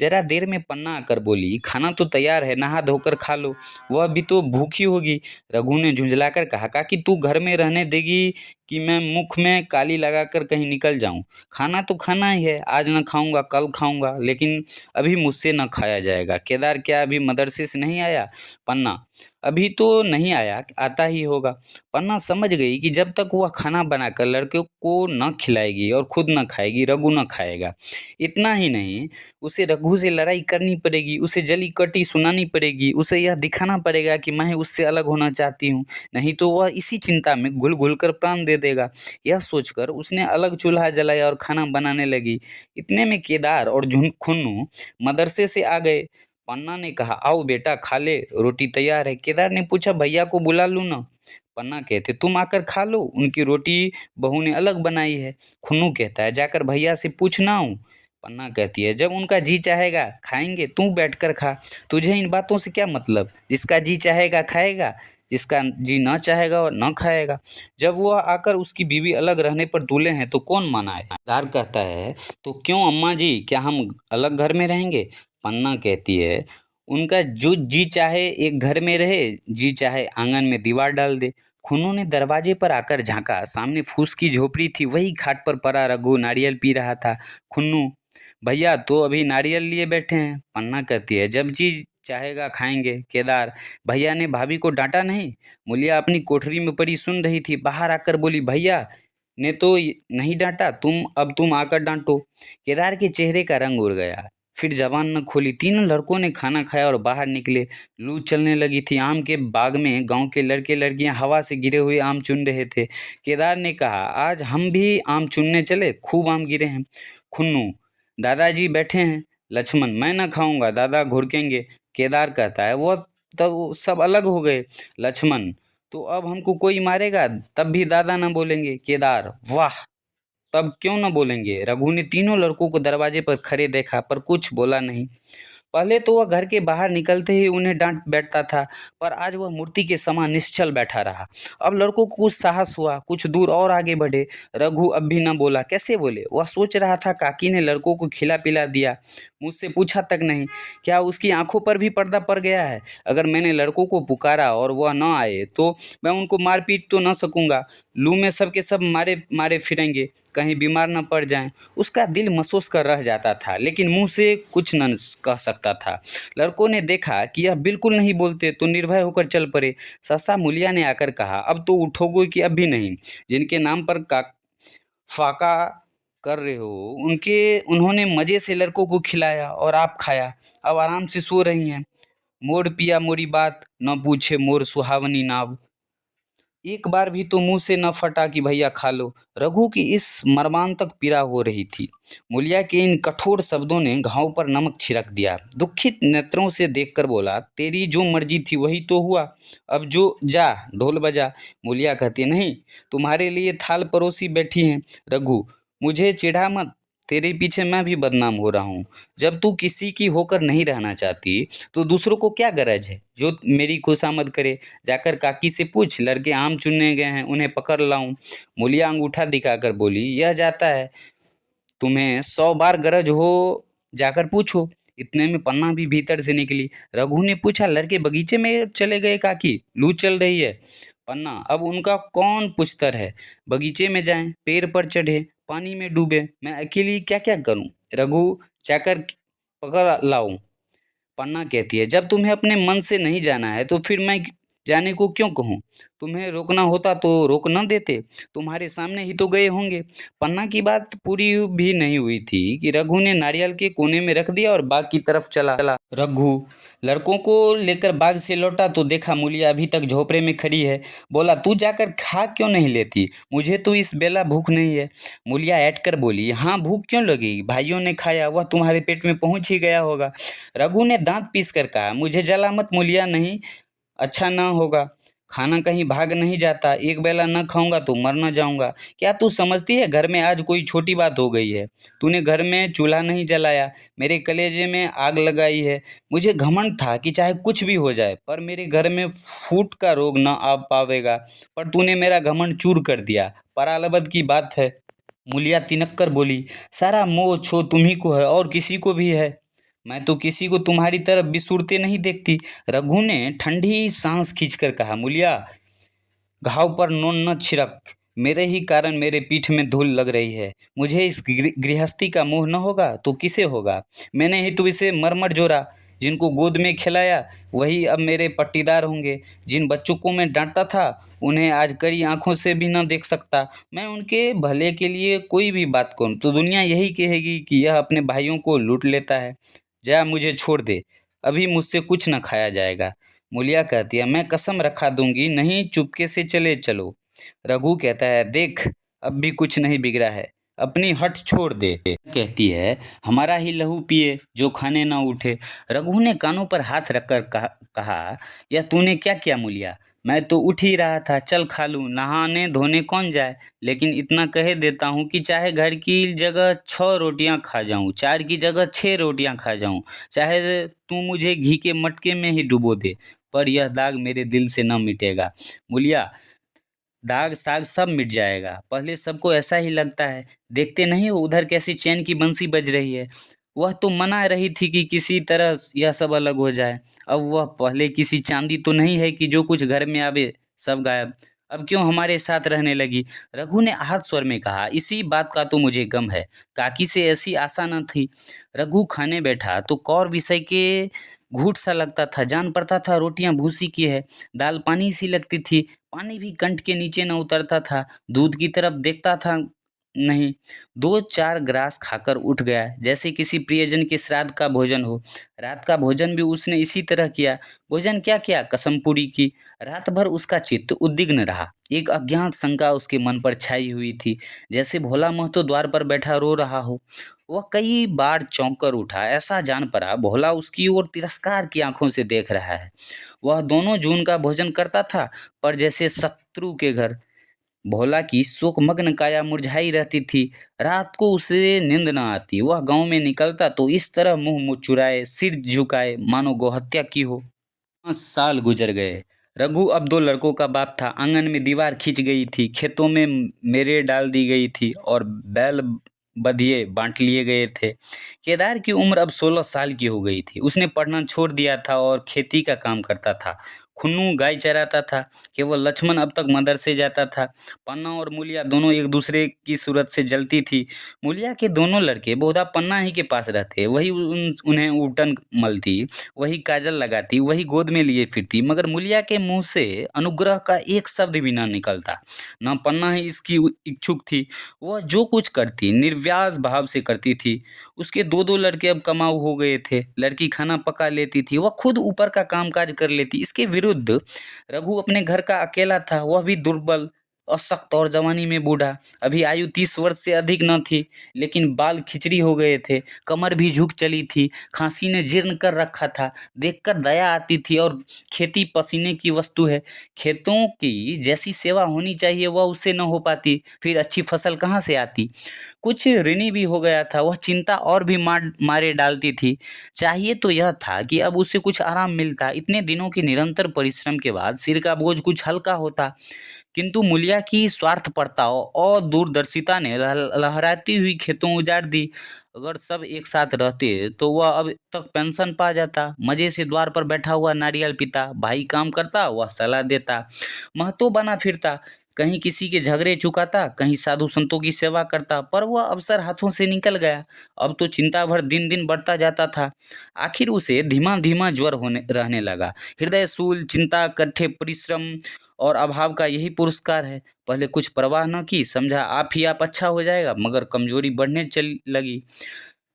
जरा देर में पन्ना आकर बोली, खाना तो तैयार है, नहा धोकर खा लो, वह भी तो भूखी होगी। रघु ने झुंझलाकर कहा, काकी तू घर में रहने देगी कि मैं मुख में काली लगाकर कहीं निकल जाऊं। खाना तो खाना ही है, आज न खाऊंगा कल खाऊंगा, लेकिन अभी मुझसे न खाया जाएगा। केदार क्या अभी मदरसे से नहीं आया? पन्ना अभी तो नहीं आया, आता ही होगा। पन्ना समझ गई कि जब तक वह खाना बनाकर लड़के को न खिलाएगी और खुद न खाएगी, रघु न खाएगा। इतना ही नहीं, उसे रघु से लड़ाई करनी पड़ेगी, उसे जली कटी सुनानी पड़ेगी, उसे यह दिखाना पड़ेगा कि मैं उससे अलग होना चाहती हूँ, नहीं तो वह इसी चिंता में घुल घुल कर प्राण दे देगा। यह सोचकर उसने अलग चूल्हा जलाया और खाना बनाने लगी। इतने में केदार और खुन्नू मदरसे से आ गए। पन्ना ने कहा, आओ बेटा खा ले, रोटी तैयार है। केदार ने पूछा, भैया को बुला लूं ना? पन्ना कहते, तुम आकर खा लो, उनकी रोटी बहू ने अलग बनाई है। खुन्नू कहता है, जाकर भैया से पूछना हूँ। पन्ना कहती है, जब उनका जी चाहेगा खाएंगे, तू बैठकर खा। तुझे इन बातों से क्या मतलब? जिसका जी चाहेगा खाएगा, जिसका जी न चाहेगा और न खाएगा। जब वह आकर उसकी बीवी अलग रहने पर तुले हैं तो कौन मनाए? केदार कहता है, तो क्यों अम्मा जी, क्या हम अलग घर में रहेंगे? पन्ना कहती है, उनका जो जी चाहे एक घर में रहे, जी चाहे आंगन में दीवार डाल दे। खुनू ने दरवाजे पर आकर झांका, सामने फूस की झोपड़ी थी, वही खाट पर पड़ा रघु नारियल पी रहा था। खुन्नू, भैया तो अभी नारियल लिए बैठे हैं। पन्ना कहती है, जब जी चाहेगा खाएंगे। केदार, भैया ने भाभी को डांटा नहीं? मूलिया अपनी कोठरी में पड़ी सुन रही थी, बाहर आकर बोली, भैया ने तो नहीं डांटा, तुम आकर डांटो। केदार के चेहरे का रंग उड़ गया, फिर जबान न खोली। तीनों लड़कों ने खाना खाया और बाहर निकले। लू चलने लगी थी। आम के बाग में गांव के लड़के लड़कियां हवा से गिरे हुए आम चुन रहे थे। केदार ने कहा, आज हम भी आम चुनने चले, खूब आम गिरे हैं। खुन्नू, दादाजी बैठे हैं। लक्ष्मण, मैं न खाऊंगा, दादा घुड़केंगे। केदार कहता है, वो तब सब अलग हो गए। लक्ष्मण, तो अब हमको कोई मारेगा तब भी दादा न बोलेंगे। केदार, वाह, तब क्यों न बोलेंगे? रघु ने तीनों लड़कों को दरवाजे पर खड़े देखा पर कुछ बोला नहीं। पहले तो वह घर के बाहर निकलते ही उन्हें डांट बैठता था, पर आज वह मूर्ति के समान निश्चल बैठा रहा। अब लड़कों को कुछ साहस हुआ, कुछ दूर और आगे बढ़े। रघु अब भी न बोला। कैसे बोले? वह सोच रहा था, काकी ने लड़कों को खिला पिला दिया, मुझसे पूछा तक नहीं। क्या उसकी आंखों पर भी पर्दा पड़ गया है? अगर मैंने लड़कों को पुकारा और वह न आए तो मैं उनको मार पीट तो न सकूंगा। लू में सब के सब मारे मारे फिरेंगे, कहीं बीमार न पड़ जाएं। उसका दिल महसूस कर रह जाता था, लेकिन मुंह से कुछ न कह सकता था। लड़कों ने देखा कि यह बिल्कुल नहीं बोलते तो निर्भय होकर चल पड़े। सस्ता मूलिया ने आकर कहा, अब तो उठोगे कि अब भी नहीं? जिनके नाम पर फाका कर रहे हो, उन्होंने मजे से लड़कों को खिलाया और आप खाया, अब आराम से सो रही हैं। मोड़ पिया मोरी बात, न पूछे मोर सुहावनी नाव। एक बार भी तो मुंह से न फटा कि भैया खा लो। रघु की इस मर्मांतक पीड़ा हो रही थी। मूलिया के इन कठोर शब्दों ने घाव पर नमक छिड़क दिया। दुखित नेत्रों से देखकर बोला, तेरी जो मर्जी थी वही तो हुआ, अब जो जा ढोल बजा। मूलिया कहती, नहीं, तुम्हारे लिए थाल परोसी बैठी हैं। रघु, मुझे चिढ़ा मत, तेरे पीछे मैं भी बदनाम हो रहा हूँ। जब तू किसी की होकर नहीं रहना चाहती तो दूसरों को क्या गरज है जो मेरी खुशामद करे? जाकर काकी से पूछ, लड़के आम चुनने गए हैं, उन्हें पकड़ लाऊं। मूलिया अंगूठा दिखाकर बोली, यह जाता है, तुम्हें 100 बार गरज हो जाकर पूछो। इतने में पन्ना भी भीतर से निकली। रघु ने पूछा, लड़के बगीचे में चले गए काकी, लू चल रही है। पन्ना, अब उनका कौन पुछतर है? बगीचे में जाएं, पेड़ पर चढ़े, पानी में डूबे, मैं अकेली क्या क्या करूं? रघु, जाकर पकड़ लाऊं। पन्ना कहती है, जब तुम्हें अपने मन से नहीं जाना है तो फिर मैं जाने को क्यों कहूँ? तुम्हें रोकना होता तो रोक न देते, तुम्हारे सामने ही तो गए होंगे। पन्ना की बात पूरी भी नहीं हुई थी कि रघु ने नारियल के कोने में रख दिया और बाग की तरफ चला। रघु लड़कों को लेकर बाग से लौटा तो देखा मूलिया अभी तक झोपड़े में खड़ी है। बोला, तू जाकर खा क्यों नहीं लेती? मुझे तो इस बेला भूख नहीं है। मूलिया ऐट कर बोली, हाँ भूख क्यों लगेगी, भाइयों ने खाया, वह तुम्हारे पेट में पहुंच ही गया होगा। रघु ने दांत पीस कर कहा, मुझे जला मत मूलिया, नहीं अच्छा ना होगा। खाना कहीं भाग नहीं जाता, एक बेला न खाऊंगा तो मर न जाऊंगा। क्या तू समझती है घर में आज कोई छोटी बात हो गई है? तूने घर में चूल्हा नहीं जलाया, मेरे कलेजे में आग लगाई है। मुझे घमंड था कि चाहे कुछ भी हो जाए पर मेरे घर में फूट का रोग न आ पावेगा, पर तूने मेरा घमंड चूर कर दिया। परालबद की बात है। मूलिया तिनक कर बोली, सारा मोह छो तुम्ही को है और किसी को भी है, मैं तो किसी को तुम्हारी तरफ बिसूरते नहीं देखती। रघु ने ठंडी सांस खींचकर कहा, मूलिया, घाव पर नून न छिड़क, मेरे ही कारण मेरे पीठ में धूल लग रही है। मुझे इस गृहस्थी का मोह न होगा तो किसे होगा। मैंने ही तो इसे मर जोड़ा। जिनको गोद में खिलाया वही अब मेरे पट्टीदार होंगे। जिन बच्चों को मैं डांटता था उन्हें आज कड़ी आंखों से भी न देख सकता। मैं उनके भले के लिए कोई भी बात करूं तो दुनिया यही कहेगी कि यह अपने भाइयों को लूट लेता है। जा मुझे छोड़ दे, अभी मुझसे कुछ न खाया जाएगा। मूलिया कहती है, मैं कसम रखा दूंगी नहीं, चुपके से चले चलो। रघु कहता है, देख अब भी कुछ नहीं बिगड़ा है, अपनी हट छोड़ दे। कहती है, हमारा ही लहू पिए जो खाने ना उठे। रघु ने कानों पर हाथ रखकर कहा, यह तूने क्या किया मूलिया। मैं तो उठ ही रहा था, चल खा लूं, नहाने धोने कौन जाए। लेकिन इतना कह देता हूँ कि चाहे घर की जगह 6 रोटियां खा जाऊं, 4 की जगह 6 रोटियां खा जाऊं, चाहे तू मुझे घी के मटके में ही डुबो दे, पर यह दाग मेरे दिल से न मिटेगा। मूलिया, दाग साग सब मिट जाएगा, पहले सबको ऐसा ही लगता है। देखते नहीं हो उधर कैसी चैन की बंसी बज रही है। वह तो मना रही थी कि किसी तरह यह सब अलग हो जाए। अब वह पहले किसी चांदी तो नहीं है कि जो कुछ घर में आवे सब गायब। अब क्यों हमारे साथ रहने लगी। रघु ने आहत स्वर में कहा, इसी बात का तो मुझे गम है। काकी से ऐसी आशा न थी। रघु खाने बैठा तो कौर विषय के घूट सा लगता था। जान पड़ता था रोटियां भूसी की है, दाल पानी सी लगती थी, पानी भी कंठ के नीचे न उतरता था। दूध की तरफ देखता था नहीं। 2-4 ग्रास खाकर उठ गया जैसे किसी प्रियजन के श्राद्ध का भोजन हो। रात का भोजन भी उसने इसी तरह किया। भोजन क्या किया, कसम पूरी की। रात भर उसका चित्त उद्विग्न रहा। एक अज्ञात शंका उसके मन पर छाई हुई थी, जैसे भोला महतो द्वार पर बैठा रो रहा हो। वह कई बार चौंक कर उठा। ऐसा जान पड़ा भोला उसकी ओर तिरस्कार की आंखों से देख रहा है। वह दोनों जून का भोजन करता था, पर जैसे शत्रु के घर। भोला की शोकमग्न काया मुरझाई रहती थी। रात को उसे नींद न आती। वह गांव में निकलता तो इस तरह मुंह मुचुराए, सिर झुकाए, मानो गोहत्या की हो। 5 साल गुजर गए। रघु अब 2 लड़कों का बाप था। आंगन में दीवार खींच गई थी, खेतों में मेरे डाल दी गई थी और बैल बधिये बांट लिए गए थे। केदार की उम्र अब 16 साल की हो गई थी। उसने पढ़ना छोड़ दिया था और खेती का काम करता था। खुन्नू गाय चराता था। केवल लक्ष्मण अब तक मदरसे जाता था। पन्ना और मूलिया दोनों एक दूसरे की सूरत से जलती थी। मूलिया के दोनों लड़के बहुधा पन्ना ही के पास रहते। वही उन्हें उटन मलती, वही काजल लगाती, वही गोद में लिए फिरती, मगर मूलिया के मुंह से अनुग्रह का एक शब्द भी न निकलता। न पन्ना ही इसकी इच्छुक थी। वह जो कुछ करती निर्व्याज भाव से करती थी। उसके 2-2 लड़के अब कमाऊ हो गए थे। लड़की खाना पका लेती थी, वह खुद ऊपर का कामकाज कर लेती। इसके विरुद्ध रघु अपने घर का अकेला था, वह भी दुर्बल, अशक्त और जवानी में बूढ़ा। अभी आयु 30 वर्ष से अधिक न थी, लेकिन बाल खिचड़ी हो गए थे, कमर भी झुक चली थी, खांसी ने जीर्ण कर रखा था। देखकर दया आती थी। और खेती पसीने की वस्तु है। खेतों की जैसी सेवा होनी चाहिए वह उससे न हो पाती, फिर अच्छी फसल कहाँ से आती। कुछ ऋणी भी हो गया था। वह चिंता और भी मारे डालती थी। चाहिए तो यह था कि अब उसे कुछ आराम मिलता। इतने दिनों के निरंतर परिश्रम के बाद सिर का बोझ कुछ हल्का होता। किंतु मूलिया की स्वार्थपरता और दूरदर्शिता ने लहराती हुई खेतों उजाड़ दी। अगर सब एक साथ रहते तो वह अब तक पेंशन पा जाता। मजे से द्वार पर बैठा हुआ नारियल पीता, भाई काम करता, वह सलाह देता, महतो बना फिरता, कहीं किसी के झगड़े चुकाता, कहीं साधु संतों की सेवा करता। पर वह अवसर हाथों से निकल गया। अब तो चिंता भर दिन दिन बढ़ता जाता था। आखिर उसे धीमा धीमा ज्वर होने रहने लगा। हृदय शूल, चिंता, कठे परिश्रम और अभाव का यही पुरस्कार है। पहले कुछ परवाह न की, समझा आप ही आप अच्छा हो जाएगा, मगर कमजोरी बढ़ने चल लगी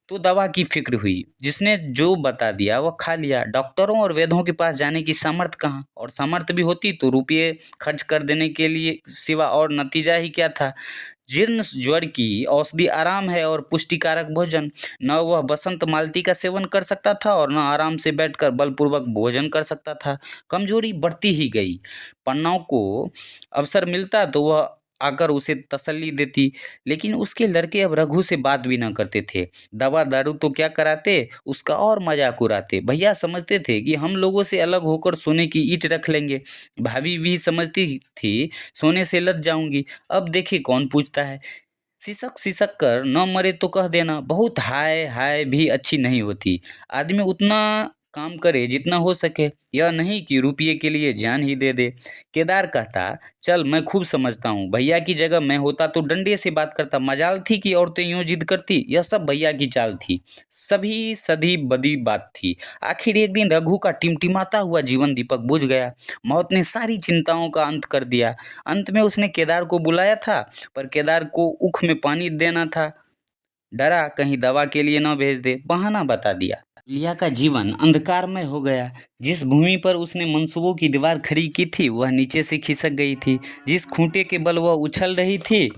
तो दवा की फिक्र हुई। जिसने जो बता दिया वह खा लिया। डॉक्टरों और वैद्यों के पास जाने की सामर्थ्य कहाँ, और सामर्थ्य भी होती तो रुपये खर्च कर देने के लिए सिवा और नतीजा ही क्या था। जीर्ण ज्वर की औषधि आराम है और पुष्टिकारक भोजन। न वह बसंत मालती का सेवन कर सकता था और न आराम से बैठकर बलपूर्वक भोजन कर सकता था। कमजोरी बढ़ती ही गई। पन्नाव को अवसर मिलता तो वह आकर उसे तसल्ली देती, लेकिन उसके लड़के अब रघु से बात भी न करते थे। दवा दारू तो क्या कराते, उसका और मजाक उड़ाते। भैया समझते थे कि हम लोगों से अलग होकर सोने की ईंट रख लेंगे। भाभी भी समझती थी सोने से लद जाऊंगी। अब देखिए कौन पूछता है। सिसक सिसक कर न मरे तो कह देना। बहुत हाय हाय भी अच्छी नहीं होती। आदमी उतना काम करे जितना हो सके, यह नहीं कि रुपये के लिए जान ही दे दे। केदार कहता, चल मैं खूब समझता हूँ, भैया की जगह मैं होता तो डंडे से बात करता। मजाल थी कि औरतें यूं जिद करती, यह सब भैया की चाल थी, सभी सधी बदी बात थी। आखिर एक दिन रघु का टिमटिमाता हुआ जीवन दीपक बुझ गया। मौत ने सारी चिंताओं का अंत कर दिया। अंत में उसने केदार को बुलाया था, पर केदार को उख में पानी देना था। डरा कहीं दवा के लिए न भेज दे, बहाना बता दिया। लिया का जीवन अंधकारमय हो गया। जिस भूमि पर उसने मंसूबों की दीवार खड़ी की थी वह नीचे से खिसक गई थी। जिस खूंटे के बल वह उछल रही थी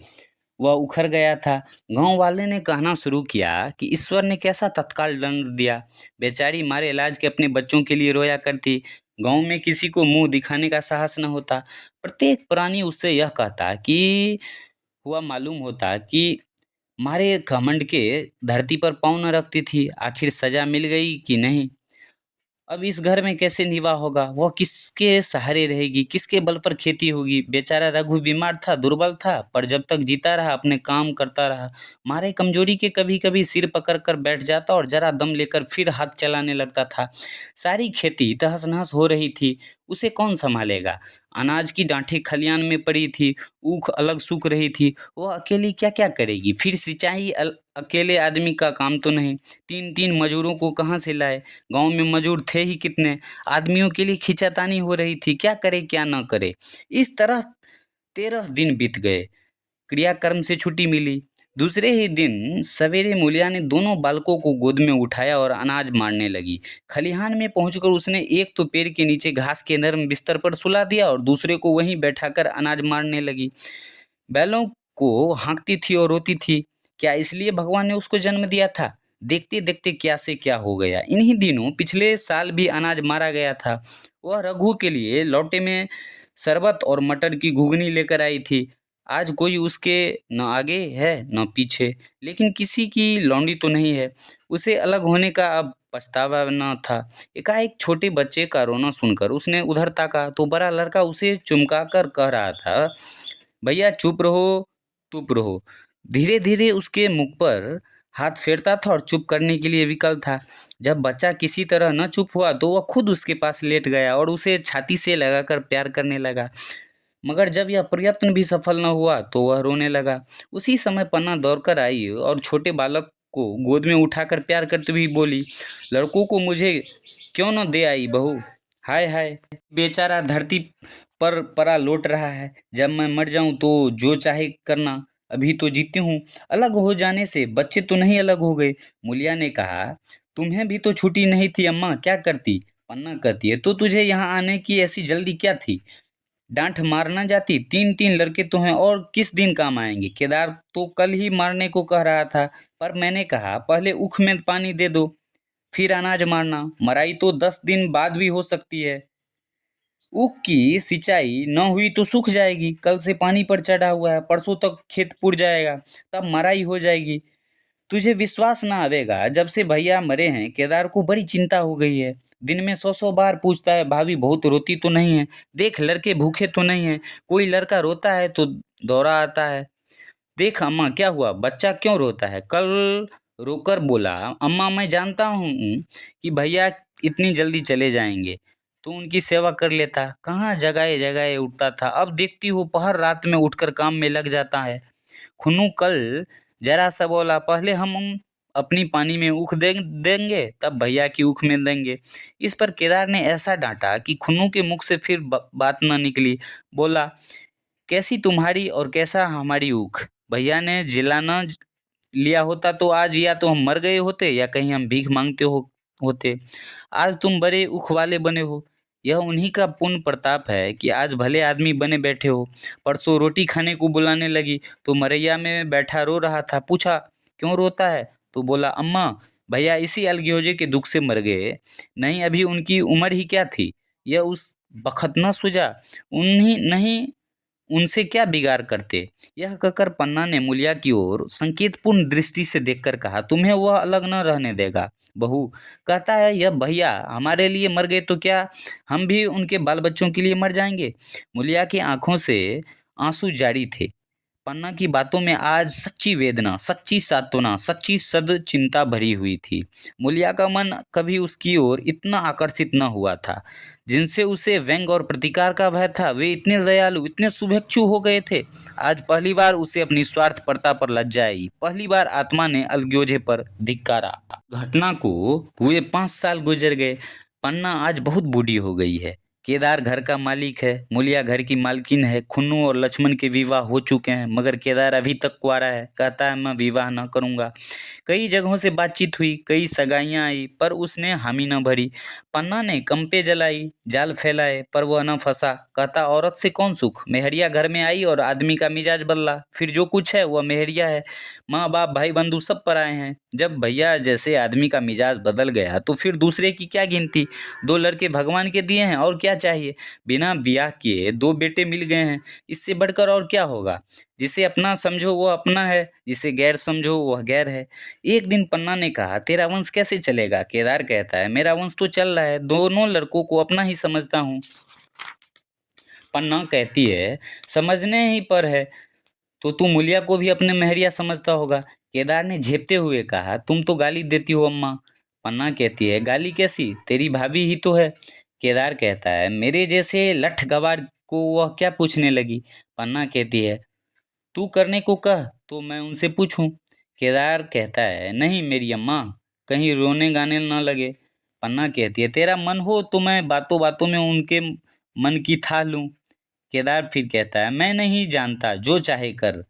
वह उखड़ गया था। गांव वाले ने कहना शुरू किया कि ईश्वर ने कैसा तत्काल दंड दिया। बेचारी मारे इलाज के अपने बच्चों के लिए रोया करती। गांव में किसी को मुंह दिखाने का साहस न होता। प्रत्येक प्राणी उससे यह कहता कि हुआ मालूम होता कि मारे घमंड के धरती पर पाँव न रखती थी। आखिर सजा मिल गई कि नहीं? अब इस घर में कैसे निवाह होगा? वह किसके सहारे रहेगी? किसके बल पर खेती होगी? बेचारा रघु बीमार था, दुर्बल था, पर जब तक जीता रहा अपने काम करता रहा। मारे कमजोरी के कभी कभी सिर पकड़ कर बैठ जाता और जरा दम लेकर फिर हाथ चलाने लगता था। सारी खेती तहस नहस हो रही थी, उसे कौन संभालेगा? अनाज की डांठें खलियान में पड़ी थी, ऊख अलग सूख रही थी। वह अकेली क्या क्या करेगी? फिर सिंचाई अकेले आदमी का काम तो नहीं। तीन तीन मजूरों को कहाँ से लाए? गांव में मजूर थे ही कितने? आदमियों के लिए खींचातानी हो रही थी, क्या करे क्या न करे। इस तरह 13 दिन बीत गए। क्रियाकर्म से छुट्टी मिली। दूसरे ही दिन सवेरे मूलिया ने दोनों बालकों को गोद में उठाया और अनाज मारने लगी। खलिहान में पहुंचकर उसने एक तो पेड़ के नीचे घास के नर्म बिस्तर पर सुला दिया और दूसरे को वहीं बैठाकर अनाज मारने लगी। बैलों को हाँकती थी और रोती थी। क्या इसलिए भगवान ने उसको जन्म दिया था? देखते देखते क्या से क्या हो गया। इन्हीं दिनों पिछले साल भी अनाज मारा गया था। वह रघु के लिए लौटे में शरबत और मटर की घुगनी लेकर आई थी। आज कोई उसके न आगे है न पीछे, लेकिन किसी की लौंडी तो नहीं है। उसे अलग होने का अब पछतावा न था। एकाएक छोटे बच्चे का रोना सुनकर उसने उधर ताका तो बड़ा लड़का उसे चुमका कर कह रहा था, भैया चुप रहो, चुप रहो। धीरे धीरे उसके मुख पर हाथ फेरता था और चुप करने के लिए विकल था। जब बच्चा किसी तरह न चुप हुआ तो वह खुद उसके पास लेट गया और उसे छाती से लगाकर प्यार करने लगा। मगर जब यह प्रयत्न भी सफल न हुआ तो वह रोने लगा। उसी समय पन्ना दौड़कर आई और छोटे बालक को गोद में उठाकर प्यार करते हुए बोली, लड़कों को मुझे क्यों न दे आई बहू? हाय हाय, बेचारा धरती पर परा लौट रहा है। जब मैं मर जाऊं तो जो चाहे करना, अभी तो जीती हूँ। अलग हो जाने से बच्चे तो नहीं अलग हो गए। मूलिया ने कहा, तुम्हें भी तो छुट्टी नहीं थी अम्मा, क्या करती? पन्ना कहती है, तो तुझे यहाँ आने की ऐसी जल्दी क्या थी? डांठ मारना जाती? तीन तीन लड़के तो हैं और किस दिन काम आएंगे? केदार तो कल ही मारने को कह रहा था, पर मैंने कहा पहले उख में पानी दे दो, फिर अनाज मारना। मराई तो 10 दिन बाद भी हो सकती है। ऊख की सिंचाई न हुई तो सूख जाएगी। कल से पानी पर चढ़ा हुआ है, परसों तक खेत पुड़ जाएगा, तब मराई हो जाएगी। तुझे विश्वास ना आवेगा, जब से भैया मरे हैं केदार को बड़ी चिंता हो गई है। दिन में 100 100 बार पूछता है, भाभी बहुत रोती तो नहीं है? देख लड़के भूखे तो नहीं है? कोई लड़का रोता है तो दौरा आता है। देख अम्मा क्या हुआ, बच्चा क्यों रोता है? कल रोकर बोला, अम्मा मैं जानता हूँ कि भैया इतनी जल्दी चले जाएंगे तो उनकी सेवा कर लेता। कहाँ जगाए जगाए उठता था, अब देखती हो पहर रात में उठकर काम में लग जाता है। खुन्नू कल जरा सा बोला, पहले हम अपनी पानी में ऊख देंगे तब भैया की ऊख में देंगे। इस पर केदार ने ऐसा डांटा कि खुन्नू के मुख से फिर बात न निकली। बोला, कैसी तुम्हारी और कैसा हमारी ऊख? भैया ने जिला न लिया होता तो आज या तो हम मर गए होते या कहीं हम भीख मांगते होते। आज तुम बड़े उख वाले बने हो। यह उन्हीं का पुण्य प्रताप है कि आज भले आदमी बने बैठे हो। परसों रोटी खाने को बुलाने लगी तो मरैया में बैठा रो रहा था। पूछा, क्यों रोता है? तो बोला, अम्मा भैया इसी अलगोजे के दुख से मर गए। नहीं अभी उनकी उम्र ही क्या थी, यह उस बखत न सूझा। उन्हीं नहीं, उनसे क्या बिगाड़ करते? यह कहकर पन्ना ने मूलिया की ओर संकेतपूर्ण दृष्टि से देखकर कहा, तुम्हें वह अलग न रहने देगा बहू। कहता है यह भैया हमारे लिए मर गए तो क्या हम भी उनके बाल बच्चों के लिए मर जाएंगे? मूलिया की आंखों से आंसू जारी थे। पन्ना की बातों में आज सच्ची वेदना, सच्ची सांत्वना, सच्ची सद चिंता भरी हुई थी। मूलिया का मन कभी उसकी ओर इतना आकर्षित न हुआ था। जिनसे उसे व्यंग और प्रतिकार का भय था, वे इतने दयालु, इतने शुभेच्छु हो गए थे। आज पहली बार उसे अपनी स्वार्थपरता पर लज्जा आई। पहली बार आत्मा ने अलगोजे पर धिक्कारा। घटना को हुए 5 साल गुजर गए। पन्ना आज बहुत बूढ़ी हो गई है। केदार घर का मालिक है, मूलिया घर की मालकिन है। खुन्नू और लक्ष्मण के विवाह हो चुके हैं, मगर केदार अभी तक कुंवारा है। कहता है मैं विवाह न करूंगा। कई जगहों से बातचीत हुई, कई सगाइयां आई, पर उसने हामी न भरी। पन्ना ने कंपे जलाई, जाल फैलाए, पर वह न फंसा। कहता औरत से कौन सुख। मेहरिया घर में आई और आदमी का मिजाज बदला। फिर जो कुछ है वह मेहरिया है। माँ बाप भाई बंधु सब पराए हैं। जब भैया जैसे आदमी का मिजाज बदल गया तो फिर दूसरे की क्या गिनती। 2 लड़के भगवान के दिए हैं, और क्या चाहिए। बिना ब्याह किए 2 बेटे मिल गए हैं, इससे बढ़कर और क्या होगा। जिसे अपना समझो वह अपना है, जिसे गैर समझो वह गैर है। एक दिन पन्ना ने कहा तेरा वंश कैसे चलेगा। केदार कहता है मेरा वंश तो चल रहा है, दोनों लड़कों को अपना ही समझता हूँ। पन्ना कहती है समझने ही पर है तो तू मूलिया को भी अपने मेहरिया समझता होगा। केदार ने झेपते हुए कहा तुम तो गाली देती हो अम्मा। पन्ना कहती है गाली कैसी, तेरी भाभी ही तो है। केदार कहता है मेरे जैसे लठ गवार को वह क्या पूछने लगी। पन्ना कहती है तू करने को कह तो मैं उनसे पूछूं। केदार कहता है नहीं मेरी अम्मा, कहीं रोने गाने न लगे। पन्ना कहती है तेरा मन हो तो मैं बातों बातों में उनके मन की था लूं। केदार फिर कहता है मैं नहीं जानता, जो चाहे कर।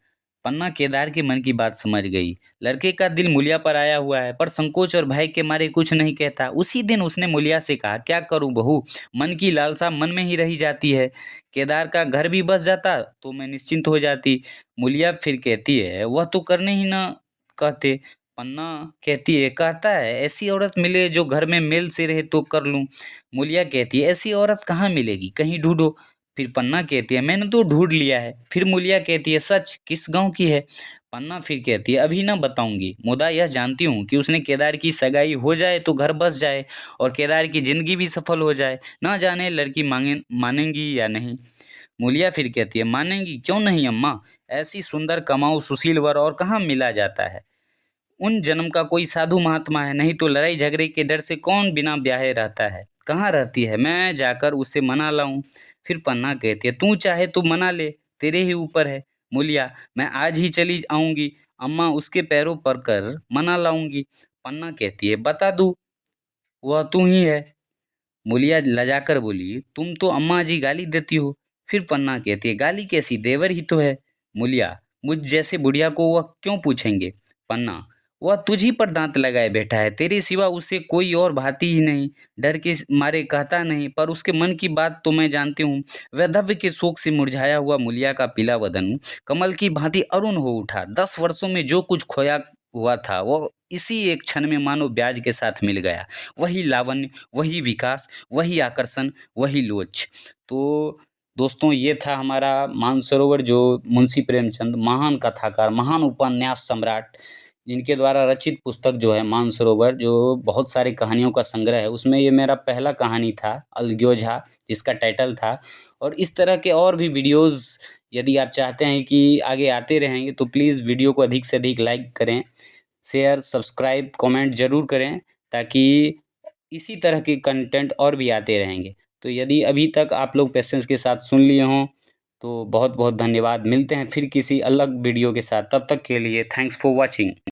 पन्ना केदार के मन की बात समझ गई। लड़के का दिल मूलिया पर आया हुआ है, पर संकोच और भय के मारे कुछ नहीं कहता। उसी दिन उसने मूलिया से कहा क्या करूं बहू, मन की लालसा मन में ही रही जाती है। केदार का घर भी बस जाता तो मैं निश्चिंत हो जाती। मूलिया फिर कहती है वह तो करने ही ना कहते। पन्ना कहती है कहता है ऐसी औरत मिले जो घर में मेल से रहे तो कर लूं। मूलिया कहती है ऐसी औरत कहाँ मिलेगी, कहीं ढूंढो। फिर पन्ना कहती है मैंने तो ढूंढ लिया है। फिर मूलिया कहती है सच, किस गांव की है। पन्ना फिर कहती है अभी ना बताऊंगी, मुदा यह जानती हूँ कि उसने केदार की सगाई हो जाए तो घर बस जाए और केदार की जिंदगी भी सफल हो जाए। ना जाने लड़की मानेंगी या नहीं। मूलिया फिर कहती है मानेंगी क्यों नहीं अम्मा, ऐसी सुंदर कमाऊ सुशील वर और कहाँ मिला जाता है। उन जन्म का कोई साधु महात्मा है, नहीं तो लड़ाई झगड़े के डर से कौन बिना ब्याहे रहता है। कहाँ रहती है, मैं जाकर उसे मना लाऊं। फिर पन्ना कहती है तू चाहे तो मना ले, तेरे ही ऊपर है। मूलिया मैं आज ही चली आऊंगी अम्मा, उसके पैरों पर कर मना लाऊंगी। पन्ना कहती है बता दूं, वह तू ही है। मूलिया लजाकर बोली तुम तो अम्मा जी गाली देती हो। फिर पन्ना कहती है गाली कैसी, देवर ही तो है। मूलिया मुझ जैसे बुढ़िया को वह क्यों पूछेंगे। पन्ना वह तुझ ही पर दांत लगाए बैठा है, तेरे सिवा उसे कोई और भाती ही नहीं। डर के मारे कहता नहीं, पर उसके मन की बात तो मैं जानती हूँ। वैधव्य के शोक से मुरझाया हुआ मूलिया का पीला वदन कमल की भांति अरुण हो उठा। 10 वर्षों में जो कुछ खोया हुआ था वो इसी एक क्षण में मानो ब्याज के साथ मिल गया। वही लावण्य, वही विकास, वही आकर्षण, वही लोच। तो दोस्तों ये था हमारा मानसरोवर, जो मुंशी प्रेमचंद महान कथाकार, महान उपन्यास सम्राट, जिनके द्वारा रचित पुस्तक जो है मानसरोवर, जो बहुत सारी कहानियों का संग्रह है, उसमें ये मेरा पहला कहानी था अलग्योझा, जिसका टाइटल था। और इस तरह के और भी वीडियोज़ यदि आप चाहते हैं कि आगे आते रहेंगे तो प्लीज़ वीडियो को अधिक से अधिक लाइक करें, शेयर, सब्सक्राइब, कमेंट ज़रूर करें, ताकि इसी तरह के कंटेंट और भी आते रहेंगे। तो यदि अभी तक आप लोग पेशेंस के साथ सुन लिए हों तो बहुत बहुत धन्यवाद। मिलते हैं फिर किसी अलग वीडियो के साथ, तब तक के लिए थैंक्स फॉर वॉचिंग।